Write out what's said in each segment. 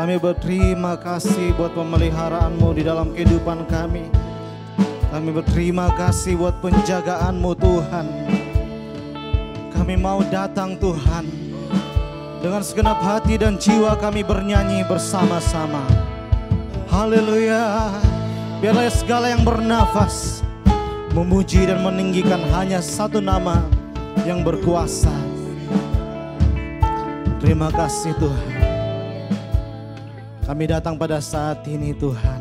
Kami berterima kasih buat pemeliharaanmu di dalam kehidupan kami. Kami berterima kasih buat penjagaanmu Tuhan. Kami mau datang Tuhan, dengan segenap hati dan jiwa kami bernyanyi bersama-sama. Haleluya. Biarlah segala yang bernafas memuji dan meninggikan hanya satu nama yang berkuasa. Terima kasih Tuhan. Kami datang pada saat ini Tuhan.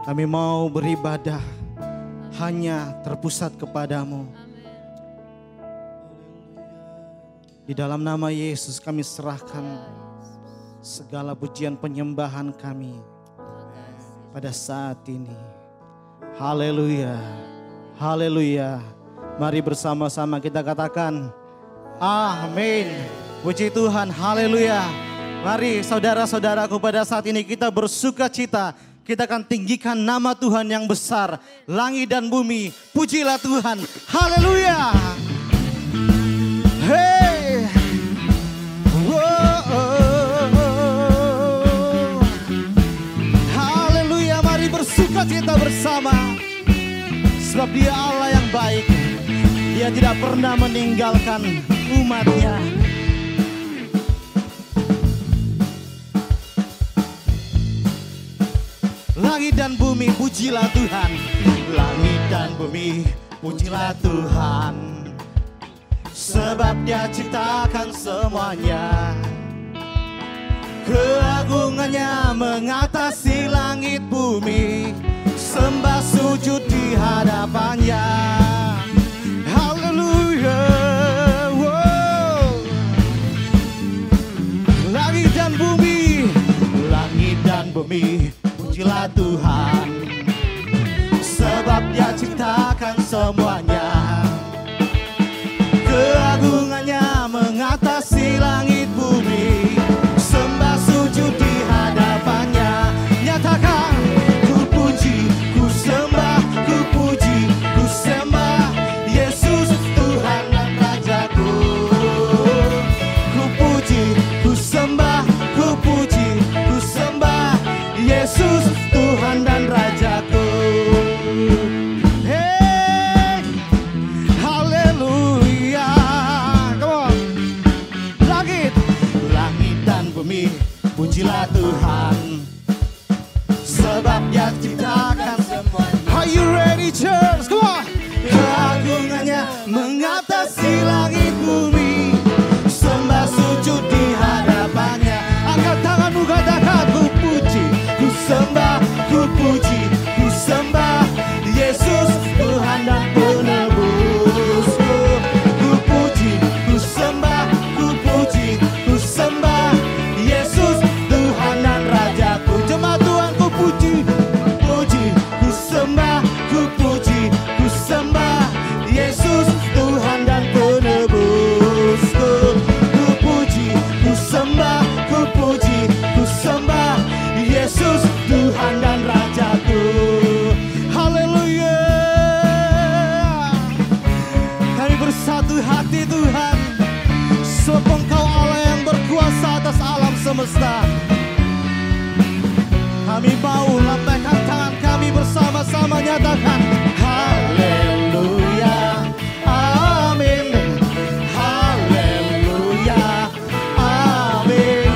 Kami mau beribadah hanya terpusat kepadamu. Di dalam nama Yesus kami serahkan segala pujian penyembahan kami pada saat ini. Haleluya, haleluya. Mari bersama-sama kita katakan amin. Puji Tuhan, haleluya. Mari saudara-saudaraku, pada saat ini kita bersuka cita. Kita akan tinggikan nama Tuhan yang besar. Langit dan bumi, pujilah Tuhan. Haleluya. Hey. Haleluya, mari bersuka cita bersama. Sebab Dia Allah yang baik. Dia tidak pernah meninggalkan umatnya. Langit dan bumi, pujilah Tuhan. Langit dan bumi, pujilah Tuhan. Sebab Dia ciptakan semuanya. Keagungannya mengatasi langit bumi. Sembah sujud di hadapannya. Haleluya. Wow. Langit dan bumi, langit dan bumi, pujilah Tuhan. Sebab Dia ciptakan semuanya. Keagungannya mengatasi langit bumi. Sembah sujud di hadapannya. Nyatakan ku puji, ku sembah, ku puji, ku sembah Yesus Tuhan dan Rajaku. Ku puji, ku sembah, ku puji, ku sembah Yesus Tuhan dan Rajaku. Hey, haleluya. Come on. Langit, langit dan bumi, pujilah Tuhan. Sebab Dia ciptakan semua. Are you ready church? Come on. Keagungannya mengatasi langit bumi. Sembah sujud di hadapannya. Angkat tanganmu, katakan ku puji, ku sembah, ku puji, ku sembah Yesus Tuhan dan penebusku. Ku puji, ku sembah, ku puji, ku sembah Yesus Tuhan dan Rajaku. Jemaat Tuhan, ku puji, puji, ku sembah, ku puji, ku sembah Yesus Tuhan dan penebusku. Ku puji, ku sembah, ku puji, ku sembah Yesus Tuhan dan Rajaku. Haleluya. Kami bersatu hati Tuhan. Sebab Engkau Allah yang berkuasa atas alam semesta. Kami mau lambaikan tangan kami bersama-sama, nyatakan haleluya, amin. Haleluya, amin.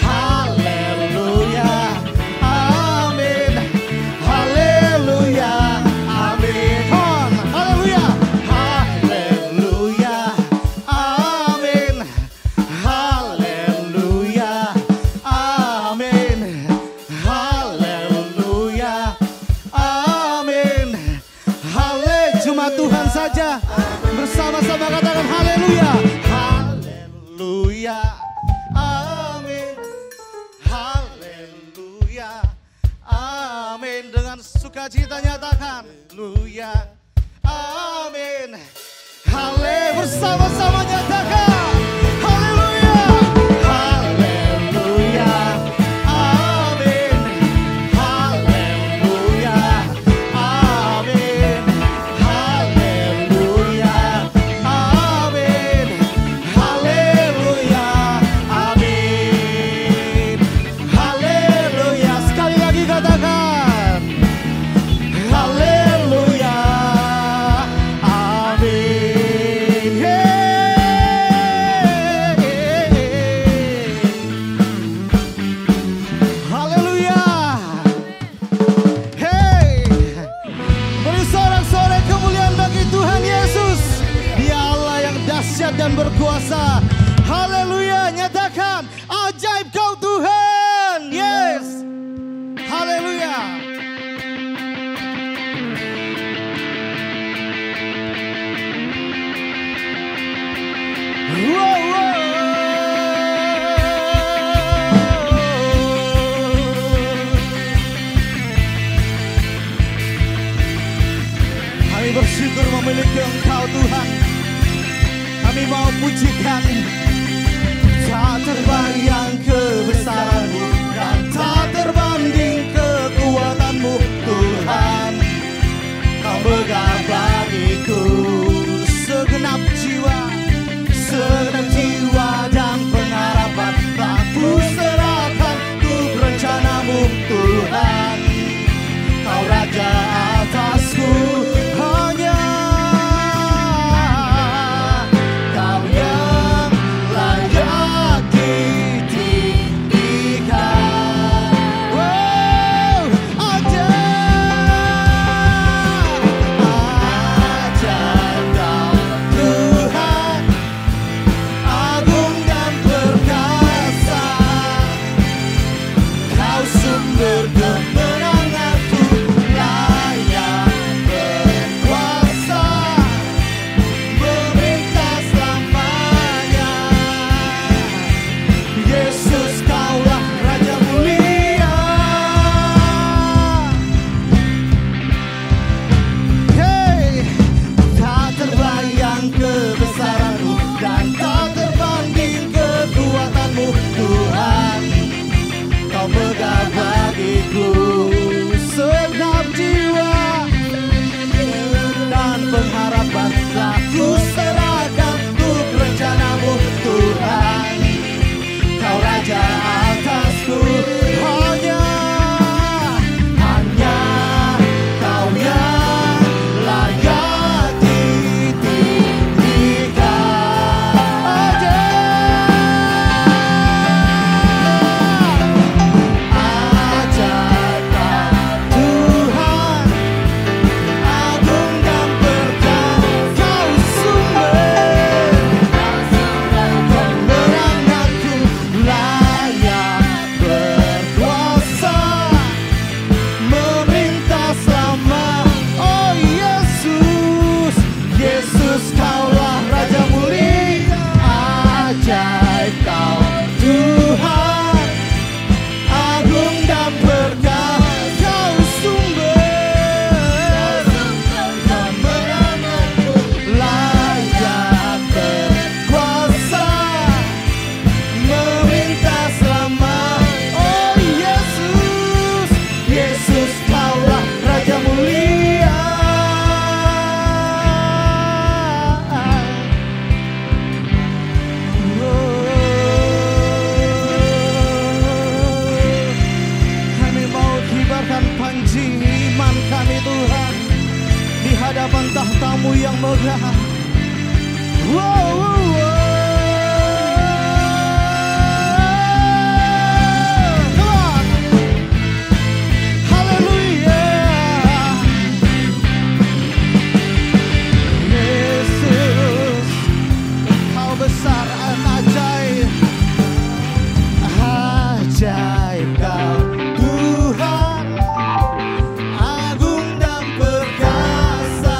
Haleluya, amin. Haleluya, amin. Haleluya, haleluya, amin. Haleluya, amin. Haleluya, amin. Hale, cuma Tuhan saja. Bersama-sama katakan haleluya. Haleluya, amin. Haleluya, amin. Dengan sukacita nyatakan haleluya, amin. Hale, bersama-sama nyatakan haleluya. Haleluya, amin. Haleluya, amin. Haleluya, amin. Haleluya, amin. syukur memiliki Engkau Tuhan. Kami mau pujikan. Tak terbayang kebesaran-Mu dan tak terbanding kekuatan-Mu Tuhan. Kau megah bagiku segenap jiwa dan pengharapan. Tak ku serahkan untuk rencana-Mu Tuhan. Kau Raja atasku, hanya Kau yang layak ditinggikan. Wow, ajaib Kau Tuhan, agung dan perkasa. Kau sumber kemenanganku, layak berkuasa, memerintah selamanya. Yesus, Kaulah Raja mulia. Hey, tak terbayang kebesaran-Mu dan tak terbanding kekuatan-Mu Tuhan. Kau megah bagiku segenap jiwa dan pengharapan. Telah ku serahkan untuk rencana-Mu Tuhan. Kau Raja atasku, hanya Kau yang layak ditinggikan. Ajaib Kau Tuhan, agung dan perkasa. Kau sumber kemenanganku, layak berkuasa, memerintah selama. Oh Yesus, Yesus, Kaulah Raja mulia. Ajaib Kau Tuhan, agung dan perkasa. Kau sumber kemenanganku, layak berkuasa, memerintah selama. Oh Yesus, Yesus, Kaulah Raja mulia. Kami mau kibarkan panji iman kami Tuhan di hadapan tahta-Mu yang megah. Wow, wow, wow. Come on. Haleluya. Yesus, Engkau besar dan ajaib. Ajaib Kau Tuhan, agung dan perkasa.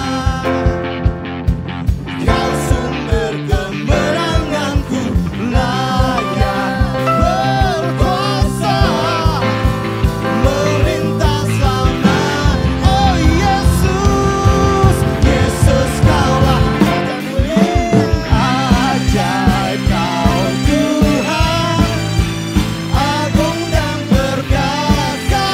Kau sumber kemenanganku, layak berkuasa, memerintah selama. Oh Yesus, Yesus, Kaulah Raja mulia. Ajaib Kau Tuhan, agung dan perkasa.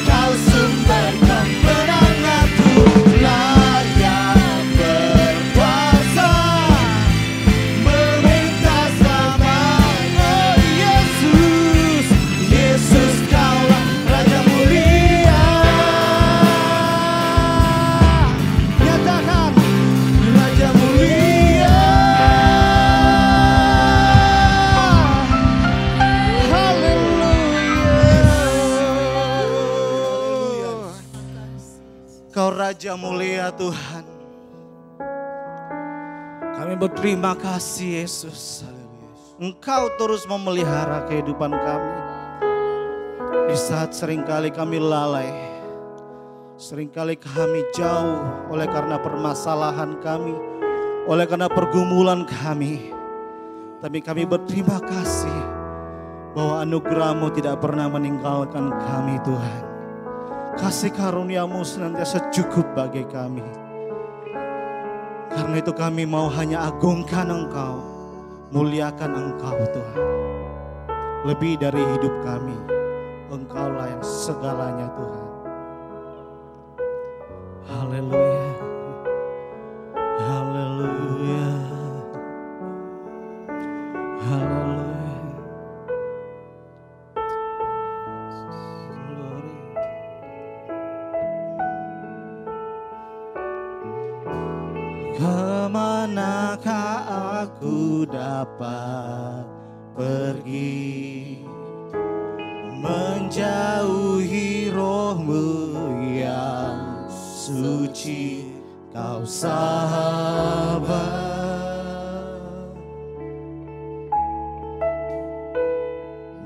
Kau sumber kemenanganku, layak berkuasa, memerintah selama. Oh Yesus, Yesus, Kaulah Raja mulia. Nyatakan Raja mulia. Haleluya. Kau Raja mulia Tuhan. Kami berterima kasih Yesus. Engkau terus memelihara kehidupan kami. Di saat seringkali kami lalai, seringkali kami jauh oleh karena permasalahan kami, oleh karena pergumulan kami. Tapi kami berterima kasih bahwa anugerah-Mu tidak pernah meninggalkan kami Tuhan. Kasih karunia-Mu senantiasa cukup bagi kami. Karena itu kami mau hanya agungkan Engkau, muliakan Engkau Tuhan. Lebih dari hidup kami, Engkaulah yang segalanya Tuhan. Haleluya. Haleluya. Haleluya. Glory. Kemanakah aku dapat pergi, menjauhi roh-Mu yang suci, Kau sahabat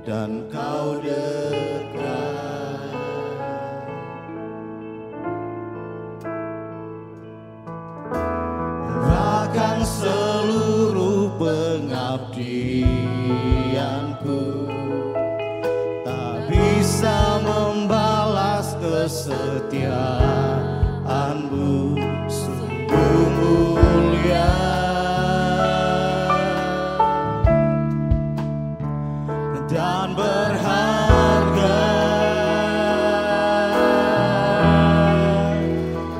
dan Kau dekat. Bahkan seluruh pengabdianku tak bisa membalas kesetiaan-Mu, sungguh mulia dan berharga.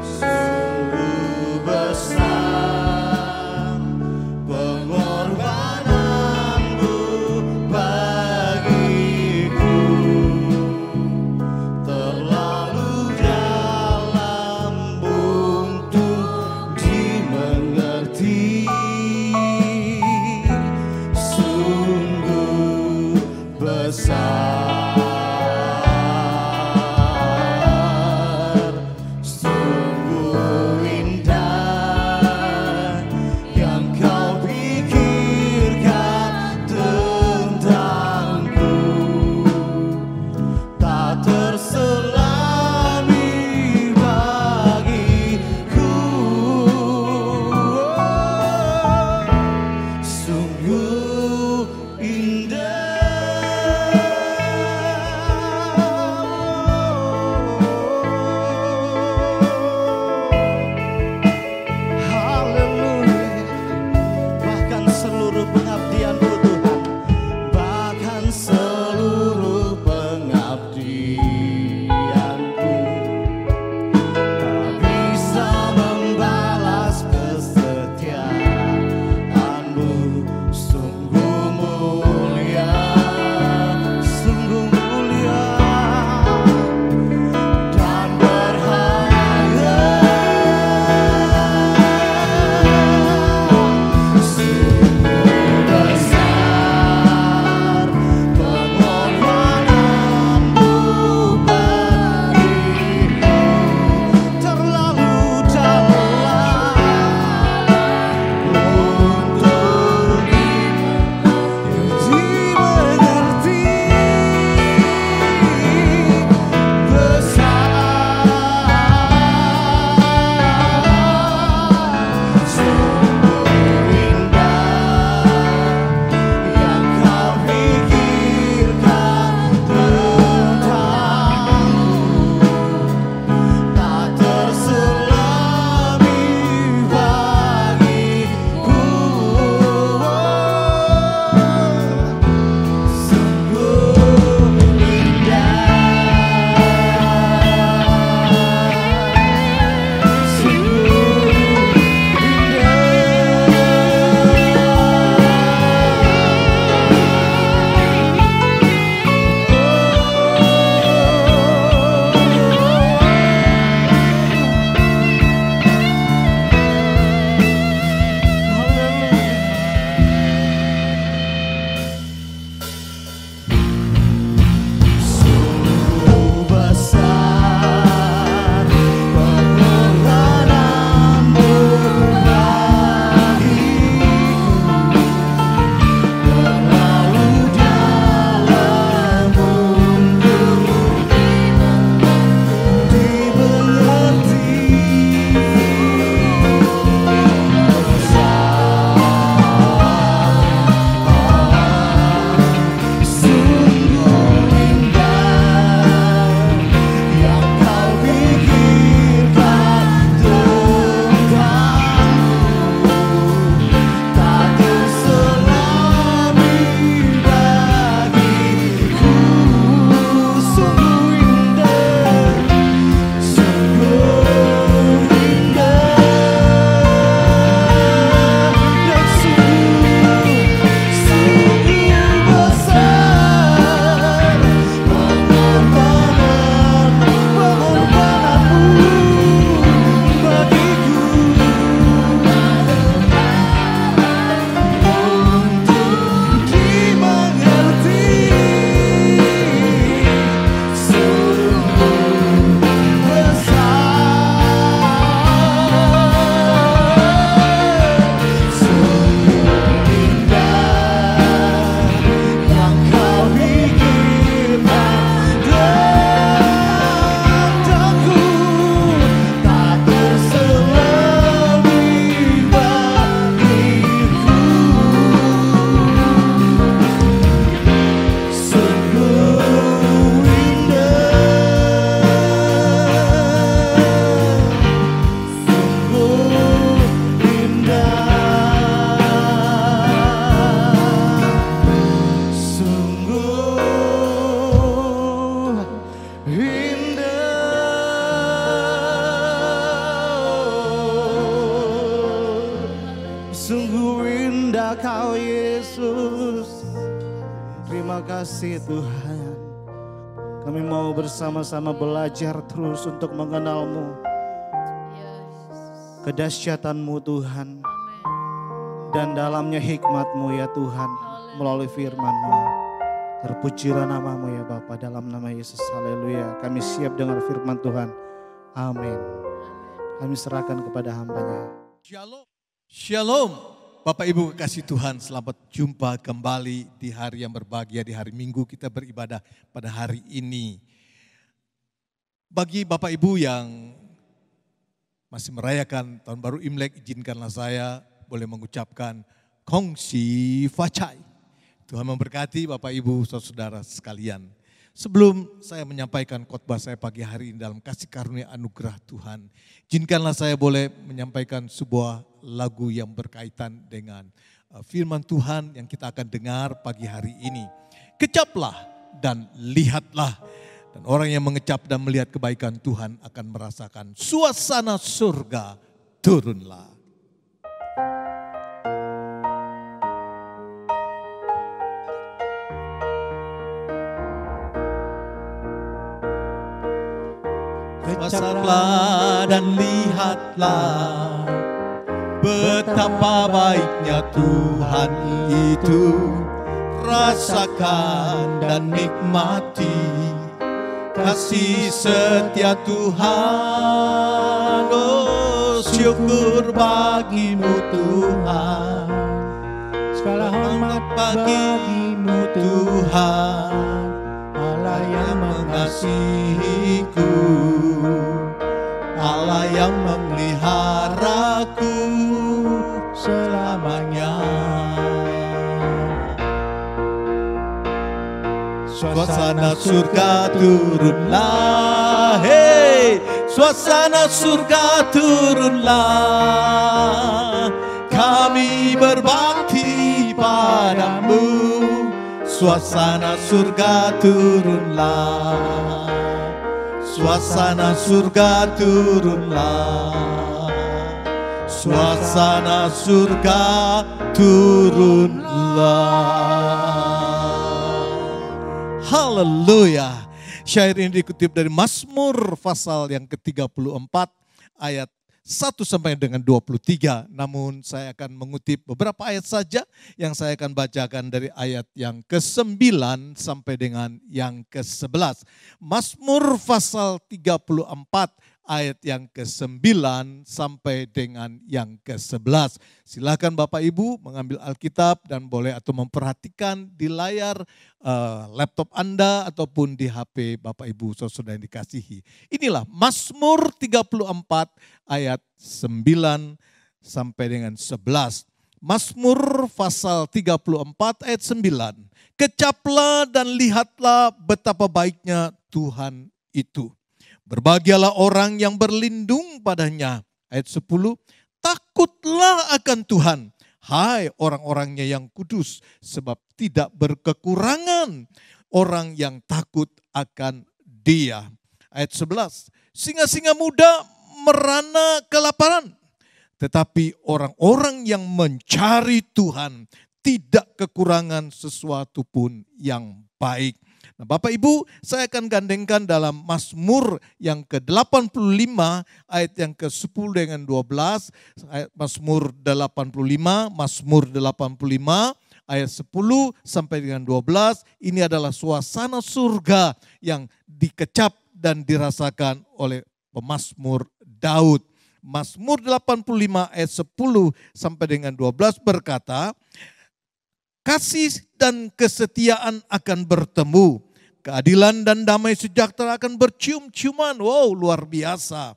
Sungguh besar pengorbanan-Mu bagiku, terlalu dalam Sungguh indah Kau Yesus. Terima kasih Tuhan. Kami mau bersama-sama belajar terus untuk mengenal-Mu. Kedahsyatan-Mu Tuhan. Dan dalamnya hikmat-Mu ya Tuhan. Melalui firman-Mu. Terpujilah nama-Mu ya Bapa, dalam nama Yesus. Haleluya. Kami siap dengar firman Tuhan. Amin. Kami serahkan kepada hamba-Nya. Shalom. Shalom. Bapak Ibu kekasih Tuhan, selamat jumpa kembali di hari yang berbahagia, di hari Minggu kita beribadah pada hari ini. Bagi Bapak Ibu yang masih merayakan tahun baru Imlek, izinkanlah saya boleh mengucapkan Kongsi Fachai. Tuhan memberkati Bapak Ibu saudara sekalian. Sebelum saya menyampaikan khotbah saya pagi hari ini dalam kasih karunia anugerah Tuhan, izinkanlah saya boleh menyampaikan sebuah lagu yang berkaitan dengan firman Tuhan yang kita akan dengar pagi hari ini. Kecaplah dan lihatlah, dan orang yang mengecap dan melihat kebaikan Tuhan akan merasakan suasana surga turunlah. Kecaplah dan lihatlah betapa baiknya Tuhan itu. Rasakan dan nikmati kasih setia Tuhan. Oh, syukur bagimu Tuhan. Segala hormat bagimu Tuhan, Allah yang mengasihiku, Allah yang memeliharaku selamanya. Suasana surga turunlah, hey, suasana surga turunlah. Kami berbakti padamu, suasana surga turunlah. Suasana surga turunlah. Suasana surga turunlah. Haleluya. Syair ini dikutip dari Mazmur pasal yang ke-34 ayat 1 sampai dengan 23. Namun saya akan mengutip beberapa ayat saja yang saya akan bacakan dari ayat yang ke-9 sampai dengan yang ke-11. Mazmur pasal 34 ayat yang ke-9 sampai dengan yang ke-11. Silakan Bapak Ibu mengambil Alkitab dan boleh atau memperhatikan di layar laptop Anda ataupun di HP Bapak Ibu saudara yang dikasihi. Inilah Mazmur 34 ayat 9 sampai dengan 11. Mazmur pasal 34 ayat 9. Kecaplah dan lihatlah betapa baiknya Tuhan itu. Berbahagialah orang yang berlindung padanya. Ayat 10, takutlah akan Tuhan, hai orang-orangnya yang kudus, sebab tidak berkekurangan orang yang takut akan Dia. Ayat 11, singa-singa muda merana kelaparan, tetapi orang-orang yang mencari Tuhan tidak kekurangan sesuatu pun yang baik. Nah, Bapak Ibu, saya akan gandengkan dalam Mazmur yang ke-85 ayat yang ke-10 dengan 12, Mazmur 85, Mazmur 85 ayat 10 sampai dengan 12. Ini adalah suasana surga yang dikecap dan dirasakan oleh pemazmur Daud. Mazmur 85 ayat 10 sampai dengan 12 berkata, kasih dan kesetiaan akan bertemu, keadilan dan damai sejahtera akan bercium-ciuman. Wow, luar biasa.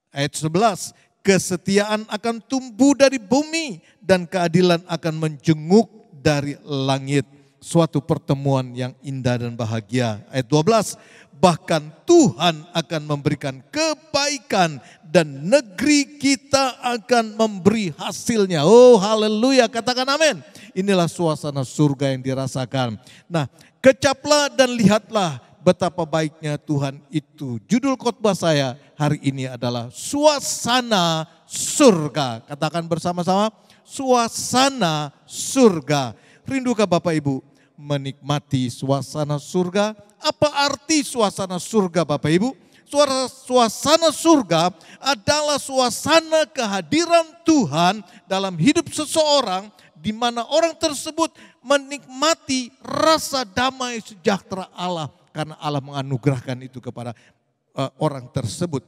Ayat 11, kesetiaan akan tumbuh dari bumi dan keadilan akan menjenguk dari langit. Suatu pertemuan yang indah dan bahagia. Ayat 12, bahkan Tuhan akan memberikan kebaikan dan negeri kita akan memberi hasilnya. Oh haleluya, katakan amin. Inilah suasana surga yang dirasakan. Nah, kecaplah dan lihatlah betapa baiknya Tuhan itu. Judul khotbah saya hari ini adalah suasana surga. Katakan bersama-sama, suasana surga. Rindukah Bapak Ibu menikmati suasana surga? Apa arti suasana surga Bapak Ibu? Suasana surga adalah suasana kehadiran Tuhan dalam hidup seseorang, di mana orang tersebut menikmati rasa damai sejahtera Allah karena Allah menganugerahkan itu kepada orang tersebut.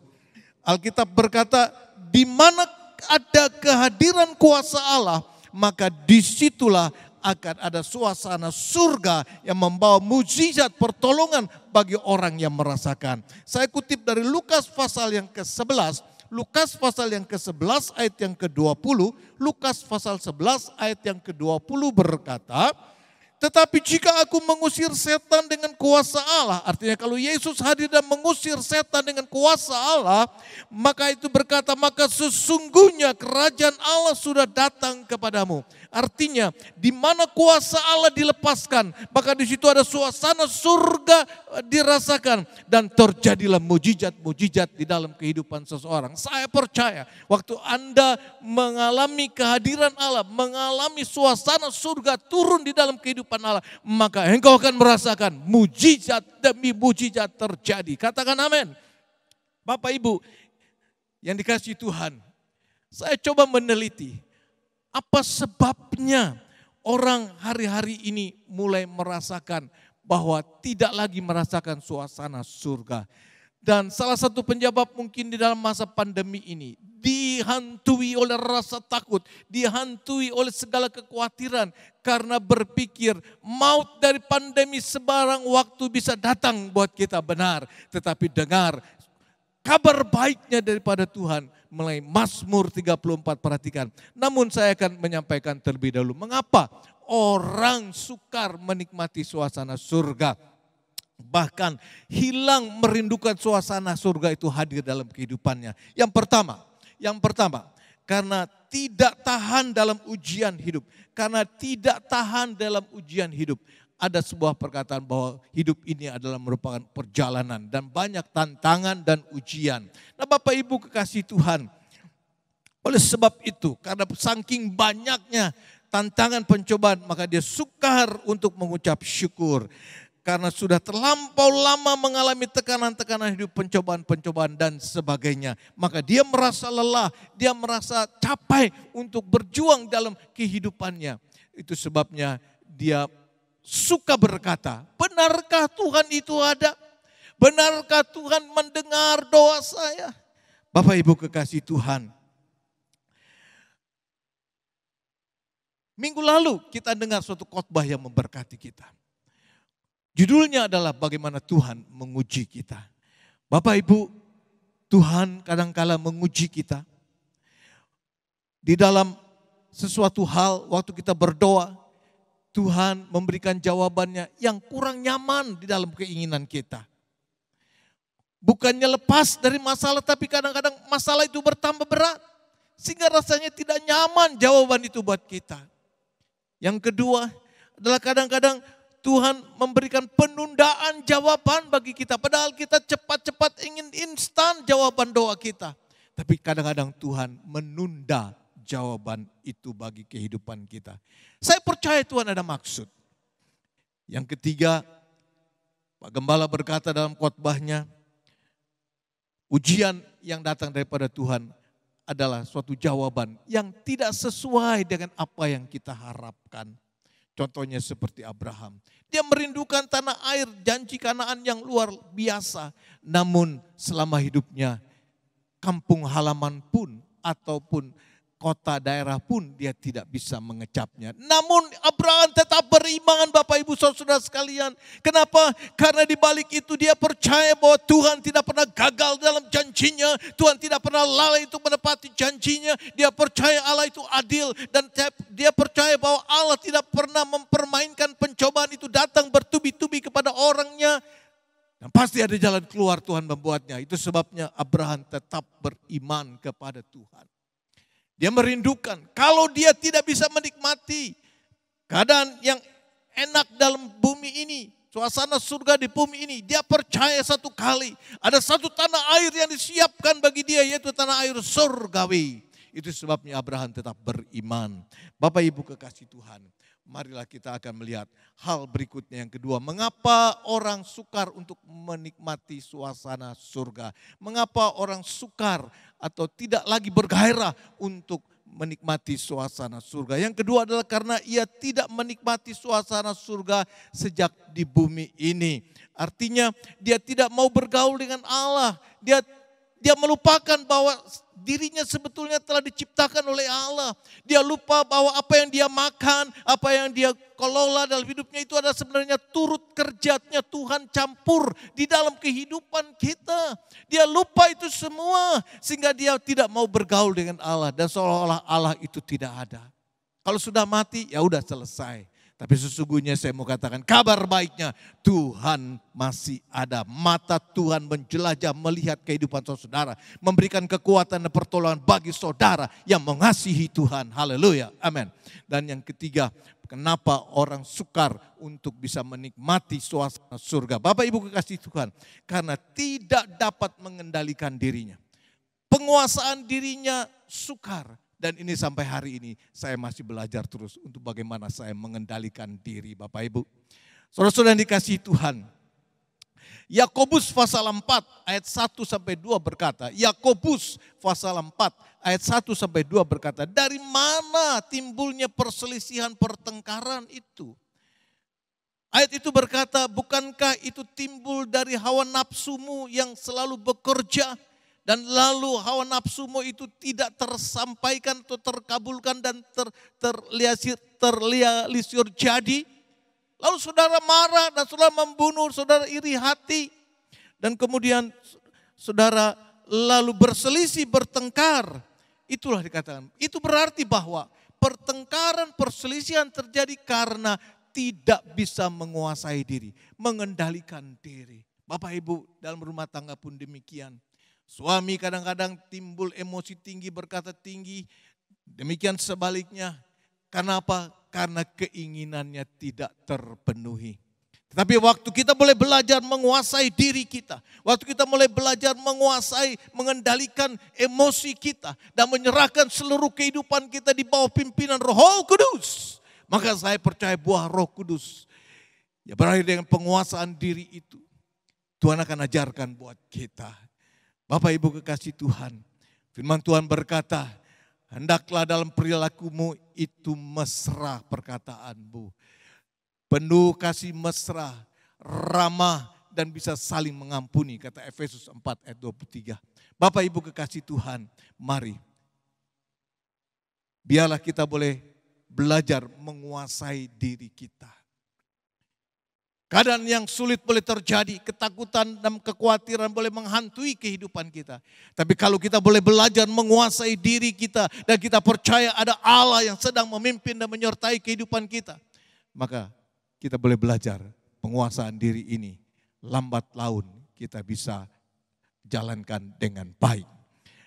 Alkitab berkata, di mana ada kehadiran kuasa Allah, maka disitulah akan ada suasana surga yang membawa mujizat pertolongan bagi orang yang merasakan. Saya kutip dari Lukas pasal yang ke-11, Lukas pasal yang ke-11 ayat yang ke-20, Lukas pasal 11 ayat yang ke-20 berkata, tetapi jika aku mengusir setan dengan kuasa Allah, artinya kalau Yesus hadir dan mengusir setan dengan kuasa Allah, maka itu berkata, maka sesungguhnya kerajaan Allah sudah datang kepadamu. Artinya di mana kuasa Allah dilepaskan, maka di situ ada suasana surga dirasakan dan terjadilah mujizat-mujizat di dalam kehidupan seseorang. Saya percaya waktu Anda mengalami kehadiran Allah, mengalami suasana surga turun di dalam kehidupan Allah, maka engkau akan merasakan mujizat demi mujizat terjadi. Katakan amin. Bapak Ibu yang dikasihi Tuhan, saya coba meneliti apa sebabnya orang hari-hari ini mulai merasakan bahwa tidak lagi merasakan suasana surga. Dan salah satu penyebab mungkin di dalam masa pandemi ini dihantui oleh rasa takut, dihantui oleh segala kekhawatiran karena berpikir maut dari pandemi sebarang waktu bisa datang buat kita, benar. Tetapi dengar kabar baiknya daripada Tuhan melalui Mazmur 34, perhatikan. Namun saya akan menyampaikan terlebih dahulu mengapa orang sukar menikmati suasana surga. Bahkan hilang merindukan suasana surga itu hadir dalam kehidupannya. Yang pertama, karena tidak tahan dalam ujian hidup. Karena tidak tahan dalam ujian hidup. Ada sebuah perkataan bahwa hidup ini adalah merupakan perjalanan dan banyak tantangan dan ujian. Nah Bapak Ibu kekasih Tuhan, oleh sebab itu karena saking banyaknya tantangan pencobaan, maka dia sukar untuk mengucap syukur. Karena sudah terlampau lama mengalami tekanan-tekanan hidup, pencobaan-pencobaan dan sebagainya. Maka dia merasa lelah, dia merasa capek untuk berjuang dalam kehidupannya. Itu sebabnya dia suka berkata, benarkah Tuhan itu ada? Benarkah Tuhan mendengar doa saya? Bapak Ibu kekasih Tuhan, minggu lalu kita dengar suatu khotbah yang memberkati kita. Judulnya adalah bagaimana Tuhan menguji kita. Bapak Ibu, Tuhan kadangkala menguji kita. Di dalam sesuatu hal waktu kita berdoa, Tuhan memberikan jawabannya yang kurang nyaman di dalam keinginan kita. Bukannya lepas dari masalah, tapi kadang-kadang masalah itu bertambah berat. Sehingga rasanya tidak nyaman jawaban itu buat kita. Yang kedua adalah kadang-kadang Tuhan memberikan penundaan jawaban bagi kita. Padahal kita cepat-cepat ingin instan jawaban doa kita. Tapi kadang-kadang Tuhan menunda jawaban itu bagi kehidupan kita. Saya percaya Tuhan ada maksud. Yang ketiga, Pak Gembala berkata dalam khotbahnya, ujian yang datang daripada Tuhan adalah suatu jawaban yang tidak sesuai dengan apa yang kita harapkan. Contohnya seperti Abraham. Dia merindukan tanah air, janji Kanaan yang luar biasa. Namun selama hidupnya, kampung halaman pun ataupun kota daerah pun dia tidak bisa mengecapnya. Namun Abraham tetap beriman, Bapak Ibu Saudara sekalian. Kenapa? Karena di balik itu dia percaya bahwa Tuhan tidak pernah gagal dalam janjinya. Tuhan tidak pernah lalai untuk menepati janjinya. Dia percaya Allah itu adil. Dan dia percaya bahwa Allah tidak pernah mempermainkan pencobaan itu datang bertubi-tubi kepada orangnya. Dan pasti ada jalan keluar Tuhan membuatnya. Itu sebabnya Abraham tetap beriman kepada Tuhan. Dia merindukan, kalau dia tidak bisa menikmati keadaan yang enak dalam bumi ini, suasana surga di bumi ini. Dia percaya satu kali ada satu tanah air yang disiapkan bagi dia, yaitu tanah air surgawi. Itu sebabnya Abraham tetap beriman. Bapak Ibu kekasih Tuhan, marilah kita akan melihat hal berikutnya yang kedua. Mengapa orang sukar untuk menikmati suasana surga? Mengapa orang sukar atau tidak lagi bergairah untuk menikmati suasana surga? Yang kedua adalah karena ia tidak menikmati suasana surga sejak di bumi ini. Artinya dia tidak mau bergaul dengan Allah. Dia melupakan bahwa dirinya sebetulnya telah diciptakan oleh Allah. Dia lupa bahwa apa yang dia makan, apa yang dia kelola dalam hidupnya itu adalah sebenarnya turut kerjanya Tuhan campur di dalam kehidupan kita. Dia lupa itu semua sehingga dia tidak mau bergaul dengan Allah dan seolah-olah Allah itu tidak ada. Kalau sudah mati ya udah selesai. Tapi sesungguhnya saya mau katakan kabar baiknya Tuhan masih ada. Mata Tuhan menjelajah melihat kehidupan saudara. Memberikan kekuatan dan pertolongan bagi saudara yang mengasihi Tuhan. Haleluya. Amin. Dan yang ketiga, kenapa orang sukar untuk bisa menikmati suasana surga? Bapak Ibu kekasih Tuhan, karena tidak dapat mengendalikan dirinya. Penguasaan dirinya sukar. Dan ini sampai hari ini saya masih belajar terus untuk bagaimana saya mengendalikan diri Bapak Ibu. Saudara-saudara yang dikasihi Tuhan. Yakobus pasal 4 ayat 1 sampai 2 berkata. Yakobus pasal 4 ayat 1 sampai 2 berkata. Dari mana timbulnya perselisihan pertengkaran itu? Ayat itu berkata, bukankah itu timbul dari hawa nafsumu yang selalu bekerja? Dan lalu hawa nafsumu itu tidak tersampaikan atau terkabulkan dan terrealisir jadi. Lalu saudara marah dan saudara membunuh, saudara iri hati. Dan kemudian saudara lalu berselisih, bertengkar. Itulah dikatakan. Itu berarti bahwa pertengkaran, perselisihan terjadi karena tidak bisa menguasai diri, mengendalikan diri. Bapak Ibu dalam rumah tangga pun demikian. Suami kadang-kadang timbul emosi tinggi, berkata tinggi. Demikian sebaliknya. Kenapa? Karena keinginannya tidak terpenuhi. Tetapi waktu kita mulai belajar menguasai diri kita. Waktu kita mulai belajar menguasai, mengendalikan emosi kita. Dan menyerahkan seluruh kehidupan kita di bawah pimpinan Roh Kudus. Maka saya percaya buah Roh Kudus. Ya berakhir dengan penguasaan diri itu. Tuhan akan ajarkan buat kita. Bapak Ibu kekasih Tuhan, firman Tuhan berkata, hendaklah dalam perilakumu itu mesra perkataanmu. Penuh kasih mesra, ramah dan bisa saling mengampuni, kata Efesus 4 ayat 23. Bapak Ibu kekasih Tuhan, mari. Biarlah kita boleh belajar menguasai diri kita. Keadaan yang sulit boleh terjadi, ketakutan dan kekhawatiran boleh menghantui kehidupan kita. Tapi kalau kita boleh belajar menguasai diri kita dan kita percaya ada Allah yang sedang memimpin dan menyertai kehidupan kita. Maka kita boleh belajar penguasaan diri ini. Lambat laun kita bisa jalankan dengan baik.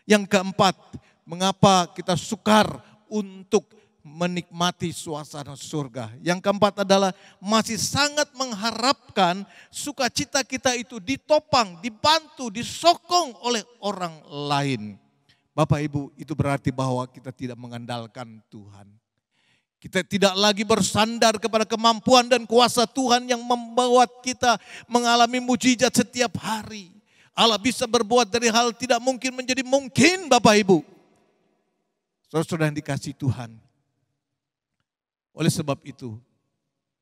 Yang keempat, mengapa kita sukar untuk menikmati suasana surga. Yang keempat adalah masih sangat mengharapkan sukacita kita itu ditopang, dibantu, disokong oleh orang lain. Bapak Ibu, itu berarti bahwa kita tidak mengandalkan Tuhan. Kita tidak lagi bersandar kepada kemampuan dan kuasa Tuhan yang membuat kita mengalami mujizat setiap hari. Allah bisa berbuat dari hal tidak mungkin menjadi mungkin, Bapak Ibu. Saudara-saudara yang dikasihi Tuhan. Oleh sebab itu,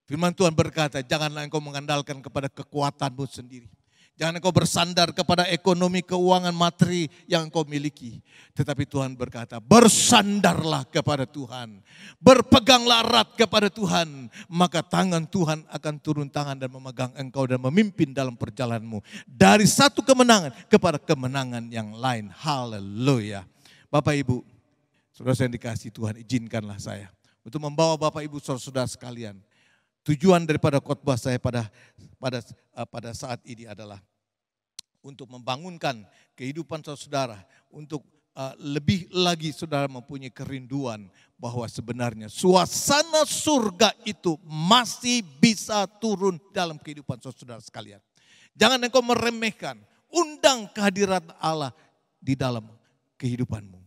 firman Tuhan berkata, janganlah engkau mengandalkan kepada kekuatanmu sendiri. Jangan engkau bersandar kepada ekonomi, keuangan, materi yang engkau miliki. Tetapi Tuhan berkata, bersandarlah kepada Tuhan. Berpeganglah erat kepada Tuhan. Maka tangan Tuhan akan turun tangan dan memegang engkau dan memimpin dalam perjalananmu. Dari satu kemenangan kepada kemenangan yang lain. Haleluya. Bapak Ibu, saudara yang dikasihi Tuhan, izinkanlah saya untuk membawa Bapak Ibu saudara-saudara sekalian. Tujuan daripada khotbah saya pada saat ini adalah untuk membangunkan kehidupan saudara, untuk lebih lagi saudara mempunyai kerinduan bahwa sebenarnya suasana surga itu masih bisa turun dalam kehidupan saudara sekalian. Jangan engkau meremehkan, undang kehadiran Allah di dalam kehidupanmu.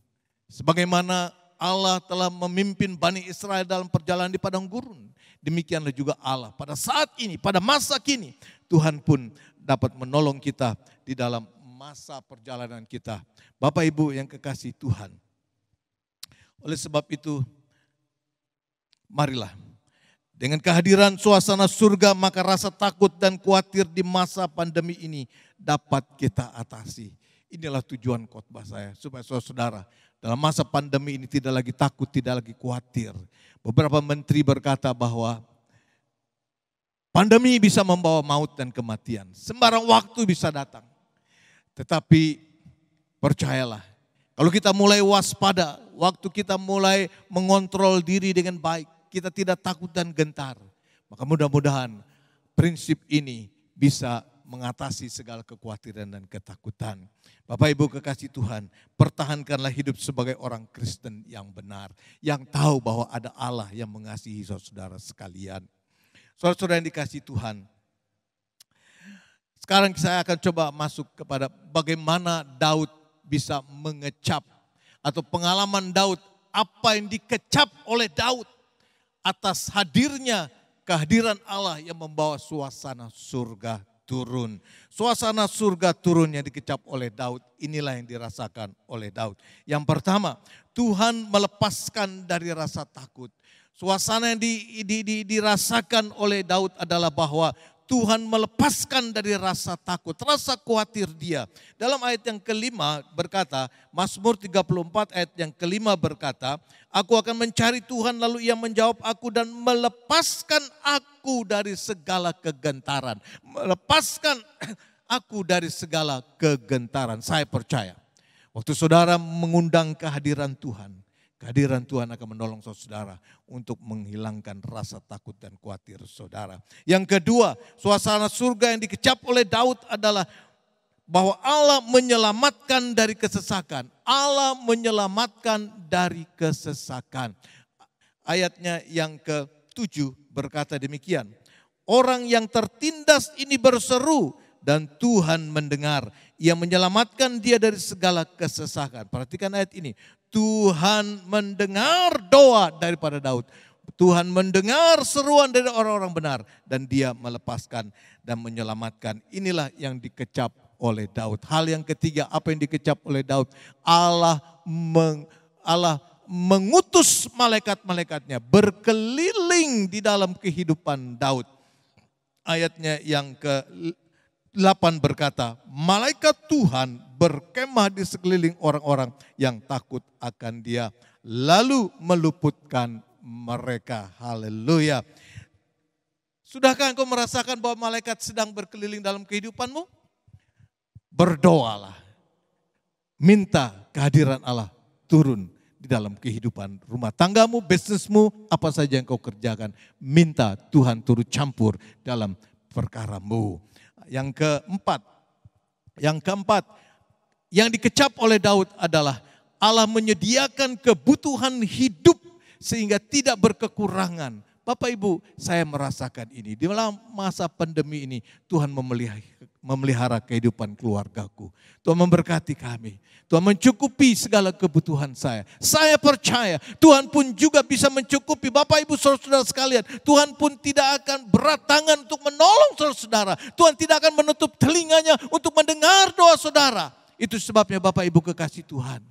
Sebagaimana Allah telah memimpin Bani Israel dalam perjalanan di padang gurun, demikianlah juga Allah pada saat ini, pada masa kini, Tuhan pun dapat menolong kita di dalam masa perjalanan kita. Bapak Ibu yang kekasih Tuhan. Oleh sebab itu, marilah dengan kehadiran suasana surga, maka rasa takut dan khawatir di masa pandemi ini dapat kita atasi. Inilah tujuan khotbah saya, supaya saudara dalam masa pandemi ini tidak lagi takut, tidak lagi khawatir. Beberapa menteri berkata bahwa pandemi bisa membawa maut dan kematian. Sembarang waktu bisa datang. Tetapi percayalah, kalau kita mulai waspada, waktu kita mulai mengontrol diri dengan baik, kita tidak takut dan gentar, maka mudah-mudahan prinsip ini bisa mengatasi segala kekhawatiran dan ketakutan. Bapak Ibu kekasih Tuhan, pertahankanlah hidup sebagai orang Kristen yang benar, yang tahu bahwa ada Allah yang mengasihi saudara sekalian. Saudara-saudara yang dikasihi Tuhan, sekarang saya akan coba masuk kepada bagaimana Daud bisa mengecap, atau pengalaman Daud, apa yang dikecap oleh Daud atas hadirnya kehadiran Allah yang membawa suasana surga turun. Suasana surga turun yang dikecap oleh Daud, inilah yang dirasakan oleh Daud. Yang pertama, Tuhan melepaskan dari rasa takut. Suasana yang dirasakan oleh Daud adalah bahwa Tuhan melepaskan dari rasa takut, rasa khawatir dia. Dalam ayat yang kelima berkata, Mazmur 34 ayat yang kelima berkata, aku akan mencari Tuhan lalu ia menjawab aku dan melepaskan aku dari segala kegentaran. Melepaskan aku dari segala kegentaran. Saya percaya, waktu saudara mengundang kehadiran Tuhan, kehadiran Tuhan akan menolong saudara untuk menghilangkan rasa takut dan khawatir saudara. Yang kedua, suasana surga yang dikecap oleh Daud adalah bahwa Allah menyelamatkan dari kesesakan. Allah menyelamatkan dari kesesakan. Ayatnya yang ke-7 berkata demikian. Orang yang tertindas ini berseru dan Tuhan mendengar. Ia menyelamatkan dia dari segala kesesakan. Perhatikan ayat ini. Tuhan mendengar doa daripada Daud. Tuhan mendengar seruan dari orang-orang benar. Dan dia melepaskan dan menyelamatkan. Inilah yang dikecap oleh Daud. Hal yang ketiga, apa yang dikecap oleh Daud? Allah mengutus malaikat-malaikatnya berkeliling di dalam kehidupan Daud. Ayatnya yang ke-8 berkata, malaikat Tuhan berkemah di sekeliling orang-orang yang takut akan dia, lalu meluputkan mereka. Haleluya. Sudahkah engkau merasakan bahwa malaikat sedang berkeliling dalam kehidupanmu? Berdoalah. Minta kehadiran Allah turun di dalam kehidupan rumah tanggamu, bisnismu, apa saja yang kau kerjakan. Minta Tuhan turut campur dalam perkaramu. Yang keempat, yang dikecap oleh Daud adalah Allah menyediakan kebutuhan hidup sehingga tidak berkekurangan. Bapak Ibu, saya merasakan ini. Di dalam masa pandemi ini Tuhan memelihara kehidupan keluargaku. Tuhan memberkati kami. Tuhan mencukupi segala kebutuhan saya. Saya percaya Tuhan pun juga bisa mencukupi. Bapak Ibu saudara-saudara sekalian, Tuhan pun tidak akan berat tangan untuk menolong saudara-saudara. Tuhan tidak akan menutup telinganya untuk mendengar doa saudara. Itu sebabnya Bapak Ibu kekasih Tuhan,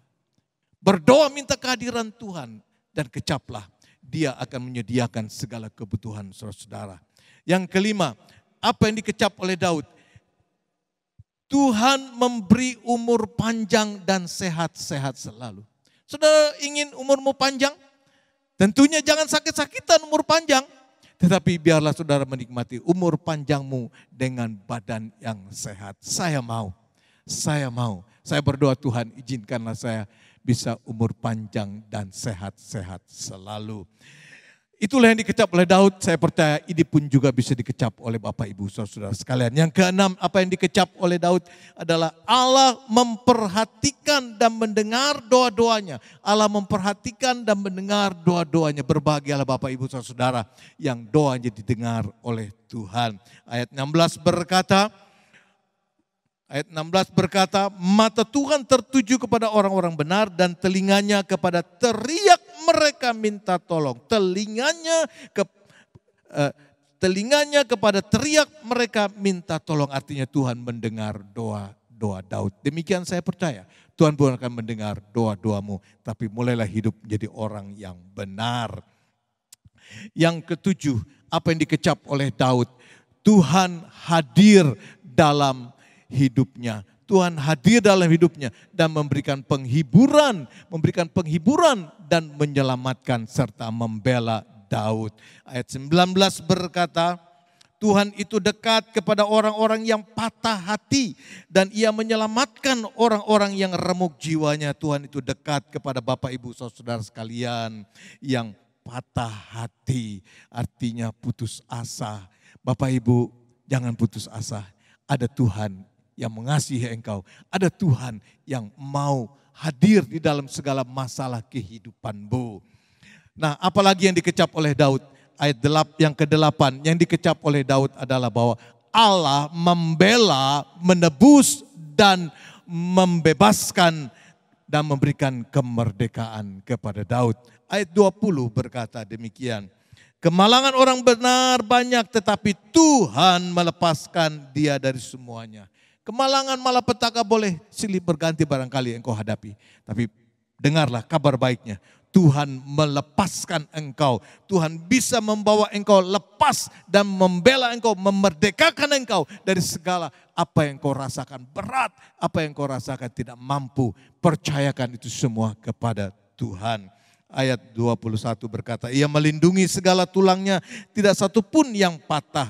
berdoa minta kehadiran Tuhan dan kecaplah. Dia akan menyediakan segala kebutuhan saudara-saudara. Yang kelima, apa yang dikecap oleh Daud? Tuhan memberi umur panjang dan sehat-sehat selalu. Saudara ingin umurmu panjang? Tentunya jangan sakit-sakitan umur panjang. Tetapi biarlah saudara menikmati umur panjangmu dengan badan yang sehat. Saya mau. Saya berdoa Tuhan izinkanlah saya bisa umur panjang dan sehat-sehat selalu. Itulah yang dikecap oleh Daud. Saya percaya ini pun juga bisa dikecap oleh Bapak Ibu saudara sekalian. Yang keenam, apa yang dikecap oleh Daud adalah Allah memperhatikan dan mendengar doa-doanya. Allah memperhatikan dan mendengar doa-doanya. Berbahagialah Bapak Ibu saudara yang doanya didengar oleh Tuhan. Ayat 16 berkata, mata Tuhan tertuju kepada orang-orang benar dan telinganya kepada teriak mereka minta tolong. Telinganya kepada teriak mereka minta tolong, artinya Tuhan mendengar doa Daud. Demikian saya percaya Tuhan bukan akan mendengar doa-doamu, tapi mulailah hidup menjadi orang yang benar. Yang ketujuh, apa yang dikecap oleh Daud? Tuhan hadir dalam hidupnya. Tuhan hadir dalam hidupnya dan memberikan penghiburan dan menyelamatkan serta membela Daud. Ayat 19 berkata, Tuhan itu dekat kepada orang-orang yang patah hati dan ia menyelamatkan orang-orang yang remuk jiwanya. Tuhan itu dekat kepada Bapak Ibu saudara sekalian yang patah hati, artinya putus asa. Bapak Ibu jangan putus asa, ada Tuhan yang mengasihi engkau. Ada Tuhan yang mau hadir di dalam segala masalah kehidupanmu. Nah, apalagi yang dikecap oleh Daud? Ayat yang ke-8 yang dikecap oleh Daud adalah bahwa Allah membela, menebus dan membebaskan dan memberikan kemerdekaan kepada Daud. Ayat 20 berkata demikian. Kemalangan orang benar banyak tetapi Tuhan melepaskan dia dari semuanya. Kemalangan malapetaka boleh silih berganti barangkali engkau hadapi. Tapi dengarlah kabar baiknya. Tuhan melepaskan engkau. Tuhan bisa membawa engkau lepas dan membela engkau, memerdekakan engkau dari segala apa yang kau rasakan berat, apa yang kau rasakan tidak mampu. Percayakan itu semua kepada Tuhan. Ayat 21 berkata, ia melindungi segala tulangnya, tidak satu pun yang patah.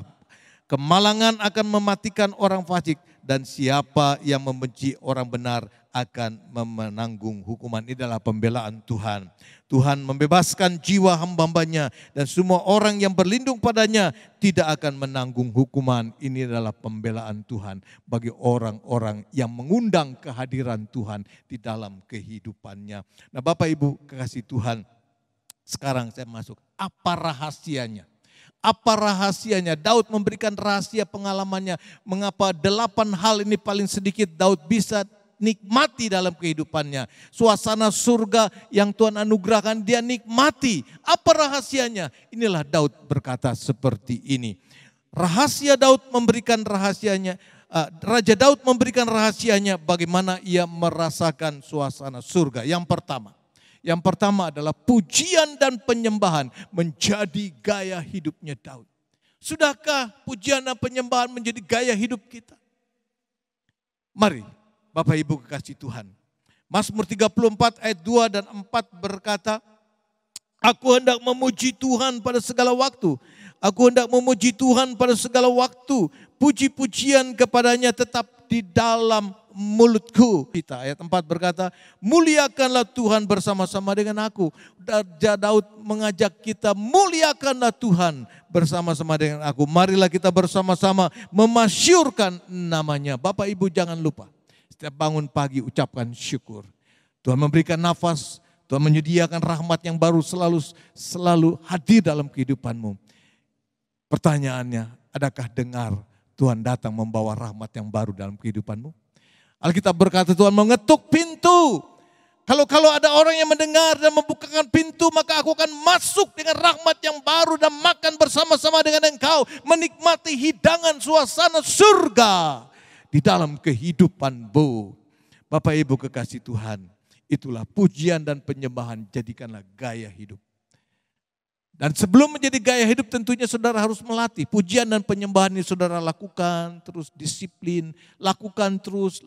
Kemalangan akan mematikan orang fasik dan siapa yang membenci orang benar akan menanggung hukuman. Ini adalah pembelaan Tuhan. Tuhan membebaskan jiwa hamba-hambanya dan semua orang yang berlindung padanya tidak akan menanggung hukuman. Ini adalah pembelaan Tuhan bagi orang-orang yang mengundang kehadiran Tuhan di dalam kehidupannya. Nah, Bapak Ibu kekasih Tuhan, sekarang saya masuk. Apa rahasianya? Apa rahasianya? Daud memberikan rahasia pengalamannya. Mengapa 8 hal ini paling sedikit Daud bisa nikmati dalam kehidupannya. Suasana surga yang Tuhan anugerahkan dia nikmati. Apa rahasianya? Inilah Daud berkata seperti ini. Rahasia Daud memberikan rahasianya. Raja Daud memberikan rahasianya bagaimana ia merasakan suasana surga. Yang pertama adalah pujian dan penyembahan menjadi gaya hidupnya Daud. Sudahkah pujian dan penyembahan menjadi gaya hidup kita? Mari Bapak Ibu kekasih Tuhan. Mazmur 34 ayat 2 dan 4 berkata, aku hendak memuji Tuhan pada segala waktu. Aku hendak memuji Tuhan pada segala waktu. Puji-pujian kepadanya tetap di dalam mulutku. Ayat 4 berkata, muliakanlah Tuhan bersama-sama dengan aku. Raja Daud mengajak kita, muliakanlah Tuhan bersama-sama dengan aku. Marilah kita bersama-sama memasyurkan namanya. Bapak Ibu jangan lupa, setiap bangun pagi ucapkan syukur. Tuhan memberikan nafas, Tuhan menyediakan rahmat yang baru selalu hadir dalam kehidupanmu. Pertanyaannya, adakah dengar Tuhan datang membawa rahmat yang baru dalam kehidupanmu? Alkitab berkata Tuhan mengetuk pintu. Kalau ada orang yang mendengar dan membukakan pintu, maka aku akan masuk dengan rahmat yang baru dan makan bersama-sama dengan engkau. Menikmati hidangan suasana surga di dalam kehidupanmu. Bapak Ibu kekasih Tuhan, itulah pujian dan penyembahan, jadikanlah gaya hidup. Dan sebelum menjadi gaya hidup tentunya saudara harus melatih. Pujian dan penyembahan ini saudara lakukan terus, disiplin, lakukan terus.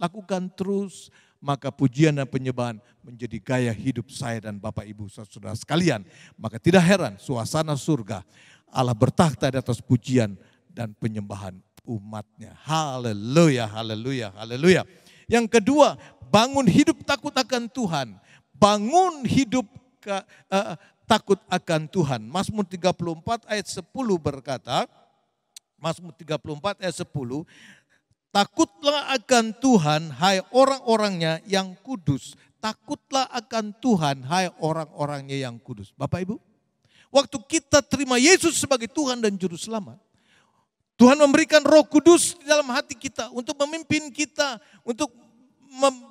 Maka pujian dan penyembahan menjadi gaya hidup saya dan Bapak Ibu saudara sekalian. Maka tidak heran suasana surga Allah bertakhta di atas pujian dan penyembahan umatnya. Haleluya, haleluya, haleluya. Yang kedua, bangun hidup takut akan Tuhan. Bangun hidup takut akan Tuhan. Mazmur 34 ayat 10 berkata, Mazmur 34 ayat 10, takutlah akan Tuhan, hai orang-orangnya yang kudus. Takutlah akan Tuhan, hai orang-orangnya yang kudus. Bapak Ibu, waktu kita terima Yesus sebagai Tuhan dan Juru Selamat, Tuhan memberikan Roh Kudus di dalam hati kita untuk memimpin kita, untuk